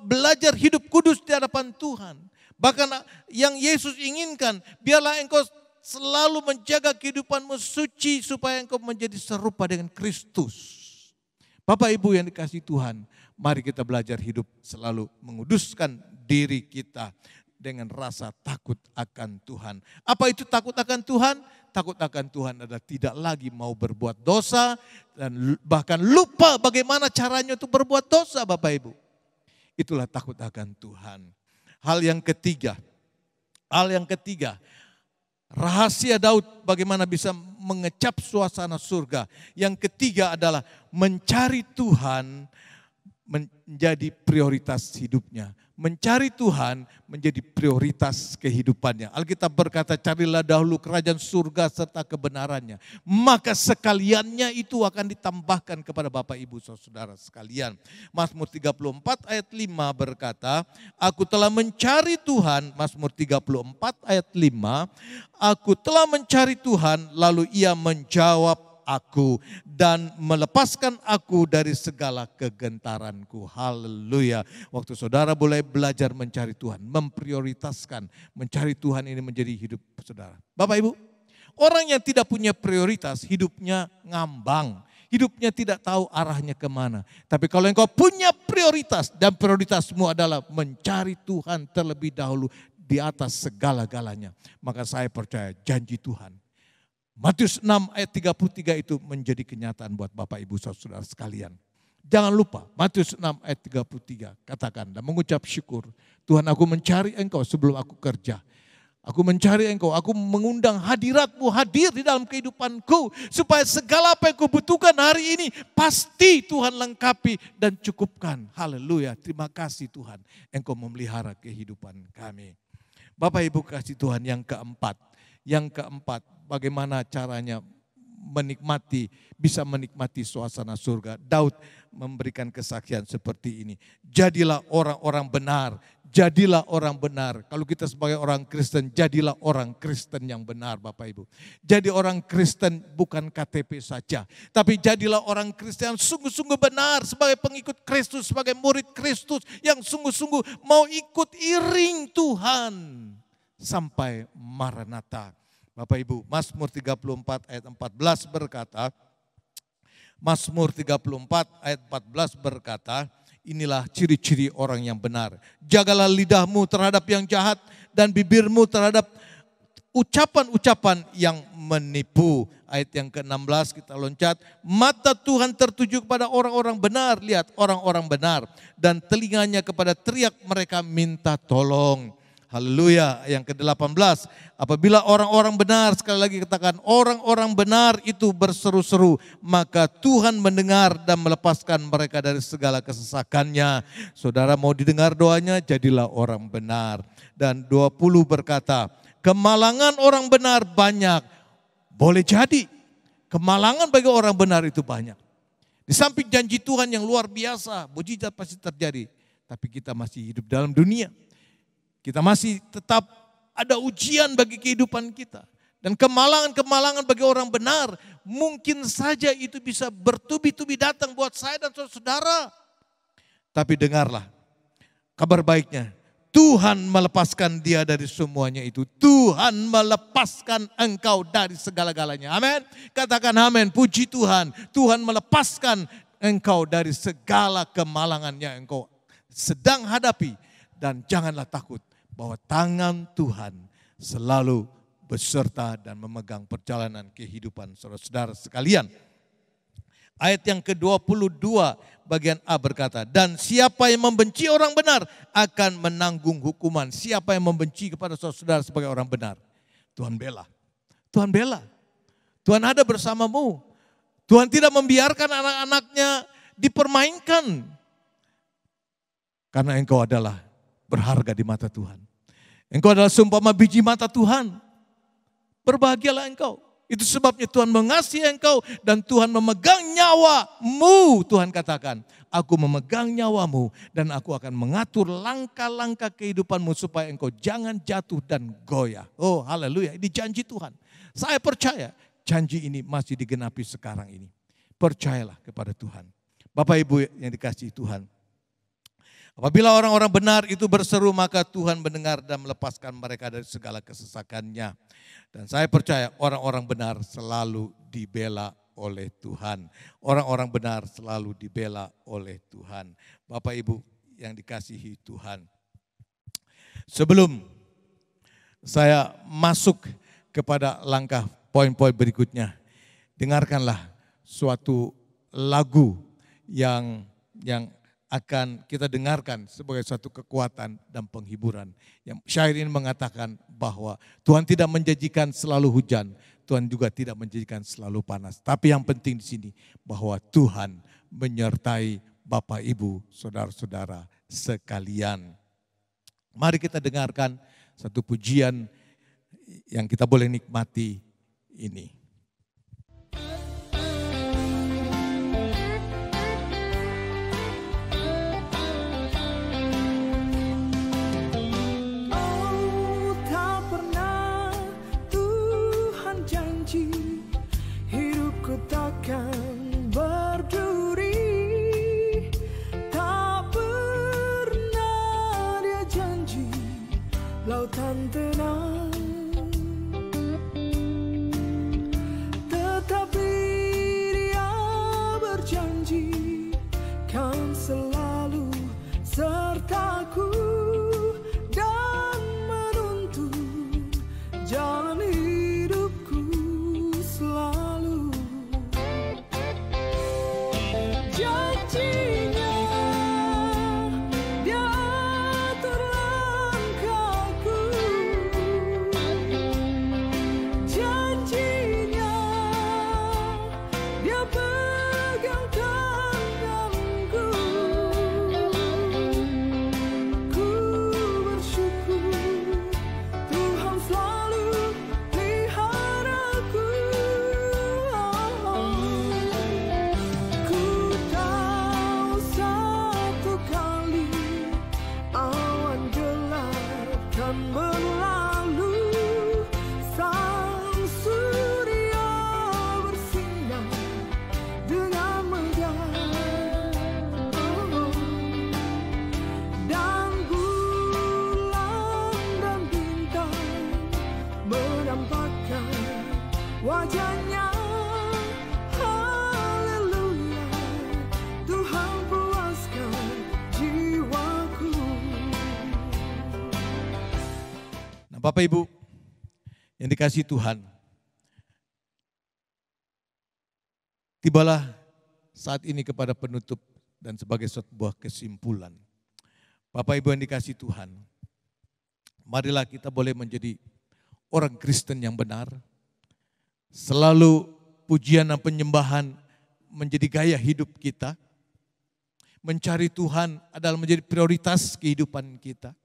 belajar hidup kudus di hadapan Tuhan. Bahkan yang Yesus inginkan, biarlah engkau selalu menjaga kehidupanmu suci supaya engkau menjadi serupa dengan Kristus. Bapak Ibu yang dikasihi Tuhan, mari kita belajar hidup selalu menguduskan diri kita dengan rasa takut akan Tuhan. Apa itu takut akan Tuhan? Takut akan Tuhan adalah tidak lagi mau berbuat dosa dan bahkan lupa bagaimana caranya untuk berbuat dosa, Bapak Ibu. Itulah takut akan Tuhan. Hal yang ketiga, rahasia Daud bagaimana bisa mengecap suasana surga. Yang ketiga adalah mencari Tuhan menjadi prioritas hidupnya. Mencari Tuhan menjadi prioritas kehidupannya. Alkitab berkata, carilah dahulu kerajaan surga serta kebenarannya. Maka sekaliannya itu akan ditambahkan kepada Bapak Ibu Saudara sekalian. Mazmur 34 ayat 5 berkata, aku telah mencari Tuhan, Mazmur 34 ayat 5, aku telah mencari Tuhan lalu ia menjawab aku dan melepaskan aku dari segala kegentaranku. Haleluya. Waktu saudara boleh belajar mencari Tuhan, memprioritaskan mencari Tuhan ini menjadi hidup saudara. Bapak Ibu, orang yang tidak punya prioritas hidupnya ngambang. Hidupnya tidak tahu arahnya kemana. Tapi kalau engkau punya prioritas dan prioritasmu adalah mencari Tuhan terlebih dahulu di atas segala-galanya. Maka saya percaya janji Tuhan. Matius 6 ayat 33 itu menjadi kenyataan buat Bapak Ibu Saudara sekalian. Jangan lupa Matius 6 ayat 33 katakan dan mengucap syukur. Tuhan, aku mencari engkau sebelum aku kerja. Aku mencari engkau, aku mengundang hadiratmu hadir di dalam kehidupanku. Supaya segala apa yang kubutuhkan hari ini pasti Tuhan lengkapi dan cukupkan. Haleluya, terima kasih Tuhan. Engkau memelihara kehidupan kami. Bapak Ibu kasih Tuhan yang keempat. Bagaimana caranya bisa menikmati suasana surga. Daud memberikan kesaksian seperti ini. Jadilah orang-orang benar. Jadilah orang benar. Kalau kita sebagai orang Kristen, jadilah orang Kristen yang benar Bapak Ibu. Jadi orang Kristen bukan KTP saja. Tapi jadilah orang Kristen yang sungguh-sungguh benar. Sebagai pengikut Kristus, sebagai murid Kristus. Yang sungguh-sungguh mau ikut iring Tuhan. Sampai Maranatha. Bapak Ibu, Mazmur 34 ayat 14 berkata, Mazmur 34 ayat 14 berkata, inilah ciri-ciri orang yang benar. Jagalah lidahmu terhadap yang jahat dan bibirmu terhadap ucapan-ucapan yang menipu. Ayat yang ke-16 kita loncat. Mata Tuhan tertuju kepada orang-orang benar. Lihat orang-orang benar. Dan telinganya kepada teriak mereka minta tolong. Haleluya. Yang ke-18, apabila orang-orang benar, sekali lagi katakan orang-orang benar itu berseru-seru, maka Tuhan mendengar dan melepaskan mereka dari segala kesesakannya. Saudara mau didengar doanya, jadilah orang benar. Dan 20 berkata, kemalangan orang benar banyak. Boleh jadi, kemalangan bagi orang benar itu banyak. Di samping janji Tuhan yang luar biasa, mujizat pasti terjadi. Tapi kita masih hidup dalam dunia. Kita masih tetap ada ujian bagi kehidupan kita. Dan kemalangan-kemalangan bagi orang benar mungkin saja itu bisa bertubi-tubi datang buat saya dan saudara. Tapi dengarlah kabar baiknya. Tuhan melepaskan dia dari semuanya itu. Tuhan melepaskan engkau dari segala-galanya. Amin. Katakan amin. Puji Tuhan. Tuhan melepaskan engkau dari segala kemalangan yang engkau sedang hadapi. Dan janganlah takut. Bahwa tangan Tuhan selalu beserta dan memegang perjalanan kehidupan saudara-saudara sekalian. Ayat yang ke-22 bagian A berkata, dan siapa yang membenci orang benar akan menanggung hukuman. Siapa yang membenci kepada saudara-saudara sebagai orang benar? Tuhan bela. Tuhan bela. Tuhan ada bersamamu. Tuhan tidak membiarkan anak-anaknya dipermainkan. Karena engkau adalah berharga di mata Tuhan. Engkau adalah seumpama biji mata Tuhan. berbahagialah engkau. Itu sebabnya Tuhan mengasihi engkau dan Tuhan memegang nyawamu. Tuhan katakan, aku memegang nyawamu dan aku akan mengatur langkah-langkah kehidupanmu supaya engkau jangan jatuh dan goyah. Oh haleluya, ini janji Tuhan. Saya percaya janji ini masih digenapi sekarang ini. Percayalah kepada Tuhan. Bapak Ibu yang dikasihi Tuhan. Apabila orang-orang benar itu berseru, maka Tuhan mendengar dan melepaskan mereka dari segala kesesakannya. Dan saya percaya orang-orang benar selalu dibela oleh Tuhan. Orang-orang benar selalu dibela oleh Tuhan. Bapak Ibu yang dikasihi Tuhan. Sebelum saya masuk kepada langkah poin-poin berikutnya, dengarkanlah suatu lagu yang akan kita dengarkan sebagai suatu kekuatan dan penghiburan. Yang syair ini mengatakan bahwa Tuhan tidak menjanjikan selalu hujan, Tuhan juga tidak menjanjikan selalu panas. Tapi yang penting di sini bahwa Tuhan menyertai Bapak Ibu, saudara-saudara sekalian. Mari kita dengarkan satu pujian yang kita boleh nikmati ini. Hidupku takkan berduri, tak pernah dia janji lautan tenang. Tetapi dia berjanji kan selalu sertaku dan menuntun jalan hidupku selalu. Janjinya dia atur langkahku, janjinya dia pegang tanganku. Ku bersyukur Tuhan selalu peliharaku. Ku tahu satu kali awan gelap kan berlalu, sang surya bersinar dengan megah, dan bulan dan bintang menampakkan wajahnya. Haleluya, Tuhan puaskan jiwaku. Nah Bapak Ibu yang dikasihi Tuhan, tibalah saat ini kepada penutup dan sebagai sebuah kesimpulan. Bapak Ibu yang dikasihi Tuhan, marilah kita boleh menjadi orang Kristen yang benar. Selalu pujian dan penyembahan menjadi gaya hidup kita. Mencari Tuhan adalah menjadi prioritas kehidupan kita.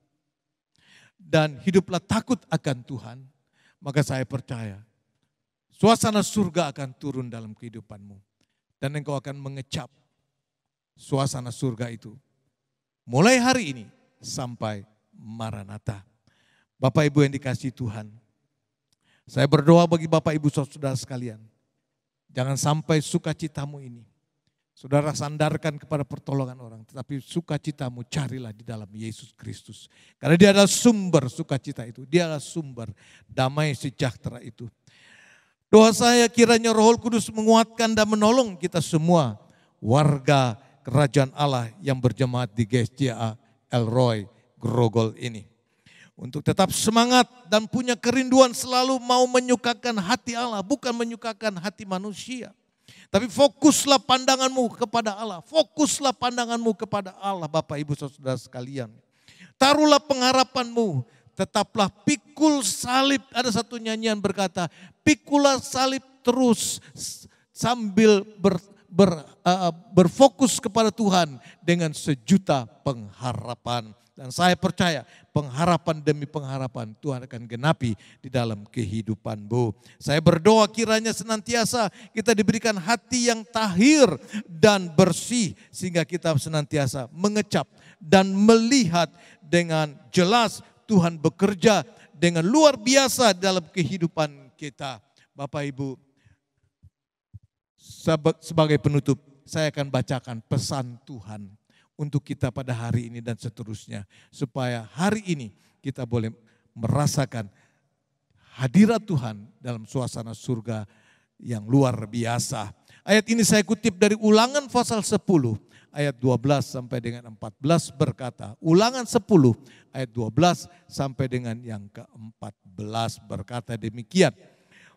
Dan hiduplah takut akan Tuhan. Maka saya percaya suasana surga akan turun dalam kehidupanmu. Dan engkau akan mengecap suasana surga itu. Mulai hari ini sampai Maranatha. Bapak Ibu yang dikasihi Tuhan. Saya berdoa bagi Bapak Ibu saudara sekalian. Jangan sampai sukacitamu ini saudara sandarkan kepada pertolongan orang. Tetapi sukacitamu carilah di dalam Yesus Kristus. Karena dia adalah sumber sukacita itu. Dia adalah sumber damai sejahtera itu. Doa saya kiranya Roh Kudus menguatkan dan menolong kita semua. Warga kerajaan Allah yang berjemaat di GSJA Elroy Grogol ini. Untuk tetap semangat dan punya kerinduan selalu mau menyukakan hati Allah. Bukan menyukakan hati manusia. Tapi fokuslah pandanganmu kepada Allah. Fokuslah pandanganmu kepada Allah Bapak Ibu Saudara sekalian. Taruhlah pengharapanmu. Tetaplah pikul salib. Ada satu nyanyian berkata, pikulah salib terus sambil berfokus kepada Tuhan dengan sejuta pengharapan. Dan saya percaya pengharapan demi pengharapan Tuhan akan genapi di dalam kehidupanmu. Saya berdoa kiranya senantiasa kita diberikan hati yang tahir dan bersih. Sehingga kita senantiasa mengecap dan melihat dengan jelas Tuhan bekerja dengan luar biasa dalam kehidupan kita. Bapak Ibu, sebagai penutup saya akan bacakan pesan Tuhan untuk kita pada hari ini dan seterusnya. Supaya hari ini kita boleh merasakan hadirat Tuhan dalam suasana surga yang luar biasa. Ayat ini saya kutip dari Ulangan pasal 10 ayat 12 sampai dengan 14 berkata. Ulangan 10 ayat 12 sampai dengan yang ke-14 berkata demikian.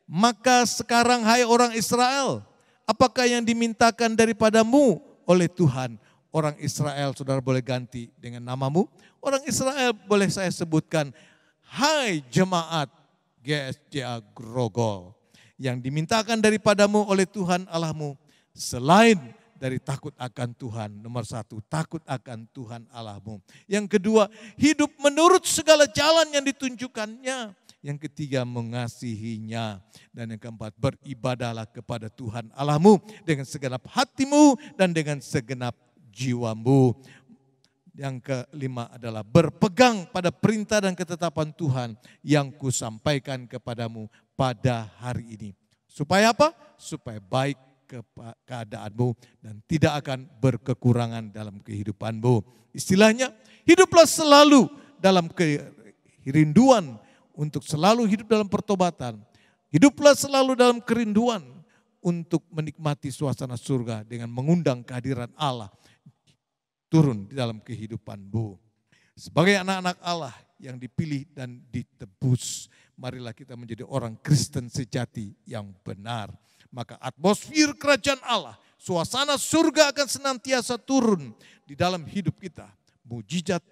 Maka sekarang hai orang Israel, apakah yang dimintakan daripadamu oleh Tuhan? Orang Israel, saudara boleh ganti dengan namamu. Orang Israel boleh saya sebutkan, hai jemaat GSJA Grogol. Yang dimintakan daripadamu oleh Tuhan Allahmu, selain dari takut akan Tuhan. Nomor 1, takut akan Tuhan Allahmu. Yang kedua, hidup menurut segala jalan yang ditunjukkannya. Yang ketiga, mengasihinya. Dan yang keempat, beribadahlah kepada Tuhan Allahmu dengan segenap hatimu dan dengan segenap jiwamu. Yang kelima adalah berpegang pada perintah dan ketetapan Tuhan yang kusampaikan kepadamu pada hari ini. Supaya apa? Supaya baik keadaanmu dan tidak akan berkekurangan dalam kehidupanmu. Istilahnya, hiduplah selalu dalam kerinduan untuk selalu hidup dalam pertobatan. Hiduplah selalu dalam kerinduan untuk menikmati suasana surga dengan mengundang kehadiran Allah turun di dalam kehidupanmu. Sebagai anak-anak Allah yang dipilih dan ditebus, marilah kita menjadi orang Kristen sejati yang benar. Maka atmosfer kerajaan Allah, suasana surga akan senantiasa turun di dalam hidup kita. Mujizat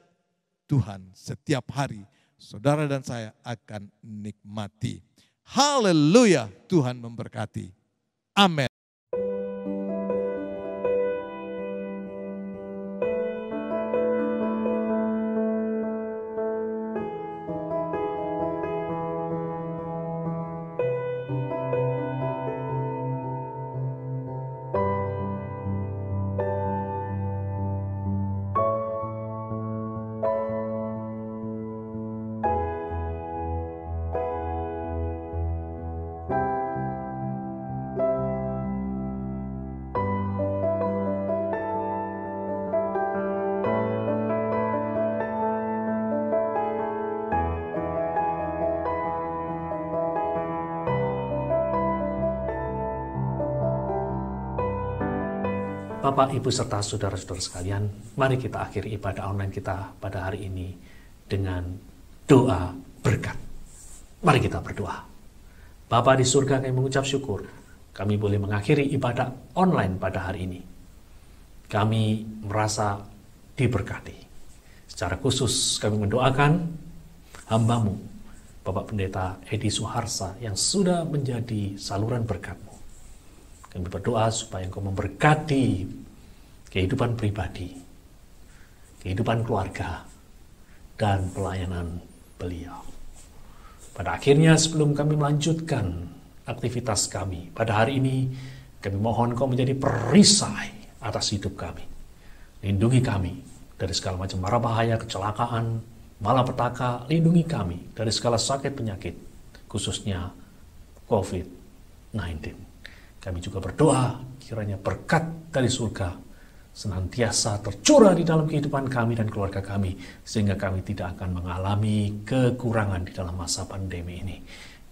Tuhan setiap hari saudara dan saya akan nikmati. Haleluya, Tuhan memberkati. Amin. Bapak, Ibu, serta saudara-saudara sekalian, mari kita akhiri ibadah online kita pada hari ini dengan doa berkat. Mari kita berdoa. Bapa di surga, kami mengucap syukur kami boleh mengakhiri ibadah online pada hari ini. Kami merasa diberkati. Secara khusus kami mendoakan hamba-Mu, Bapak Pendeta Edi Suharsa, yang sudah menjadi saluran berkat-Mu. Kami berdoa supaya Engkau memberkati kehidupan pribadi, kehidupan keluarga, dan pelayanan beliau. Pada akhirnya, sebelum kami melanjutkan aktivitas kami pada hari ini, kami mohon Engkau menjadi perisai atas hidup kami. Lindungi kami dari segala macam mara bahaya, kecelakaan, malapetaka. Lindungi kami dari segala sakit penyakit, khususnya COVID-19. Kami juga berdoa kiranya berkat dari surga senantiasa tercurah di dalam kehidupan kami dan keluarga kami, sehingga kami tidak akan mengalami kekurangan di dalam masa pandemi ini.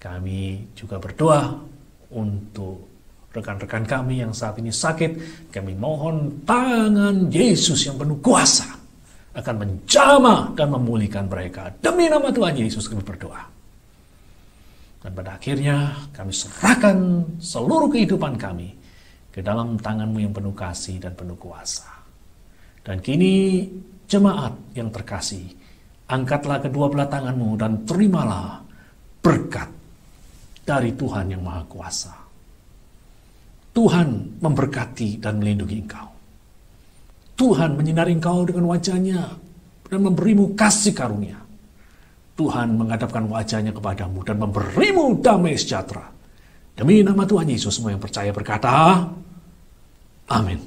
Kami juga berdoa untuk rekan-rekan kami yang saat ini sakit. Kami mohon tangan Yesus yang penuh kuasa akan menjamah dan memulihkan mereka. Demi nama Tuhan Yesus kami berdoa. Dan pada akhirnya kami serahkan seluruh kehidupan kami ke dalam tangan-Mu yang penuh kasih dan penuh kuasa. Dan kini jemaat yang terkasih, angkatlah kedua belah tangan-Mu dan terimalah berkat dari Tuhan yang Maha Kuasa. Tuhan memberkati dan melindungi engkau. Tuhan menyinari engkau dengan wajah-Nya dan memberimu kasih karunia. Tuhan menghadapkan wajahnya kepadamu dan memberimu damai sejahtera. Demi nama Tuhan Yesus, semua yang percaya berkata, amin.